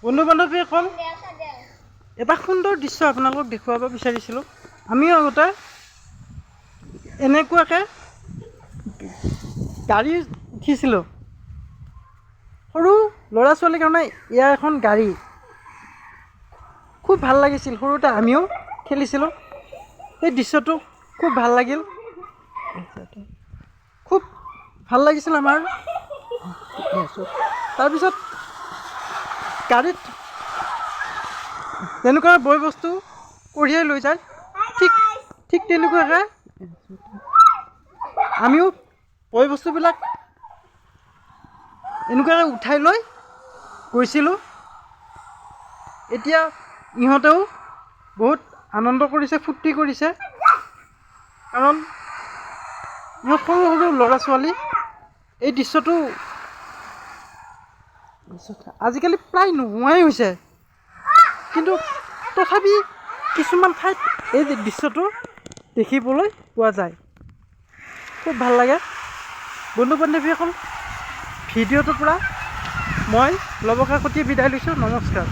বন্ধু বান্ধৱীসকল এটা সুন্দৰ দৃশ্য আপোনালোকক দেখুৱাব বিচাৰিছিলোঁ। আমিও আগতে এনেকুৱাকৈ গাড়ী উঠিছিলোঁ। সৰু ল'ৰা ছোৱালীৰ কাৰণে এয়া এখন গাড়ী, খুব ভাল লাগিছিল। সৰুতে আমিও খেলিছিলোঁ। সেই দৃশ্যটো খুব ভাল লাগিল, খুব ভাল লাগিছিল আমাৰ। তাৰপিছত গাড়ীত তেনেকুৱা বয় বস্তু কঢ়িয়াই লৈ যায়, ঠিক তেনেকুৱাকৈ আমিও বয় বস্তুবিলাক এনেকুৱাকৈ উঠাই লৈ গৈছিলোঁ। এতিয়া ইহঁতেও বহুত আনন্দ কৰিছে, ফূৰ্তি কৰিছে, কাৰণ ইহঁত সৰু সৰু ল'ৰা ছোৱালী। এই দৃশ্যটো আজিকালি প্ৰায় নোহোৱাই হৈছে, কিন্তু তথাপি কিছুমান ঠাইত এই দৃশ্যটো দেখিবলৈ পোৱা যায়। খুব ভাল লাগে। বন্ধু বান্ধৱীসকল, ভিডিঅ'টোৰ পৰা মই লবকাকতিয়ে বিদায় লৈছোঁ। নমস্কাৰ।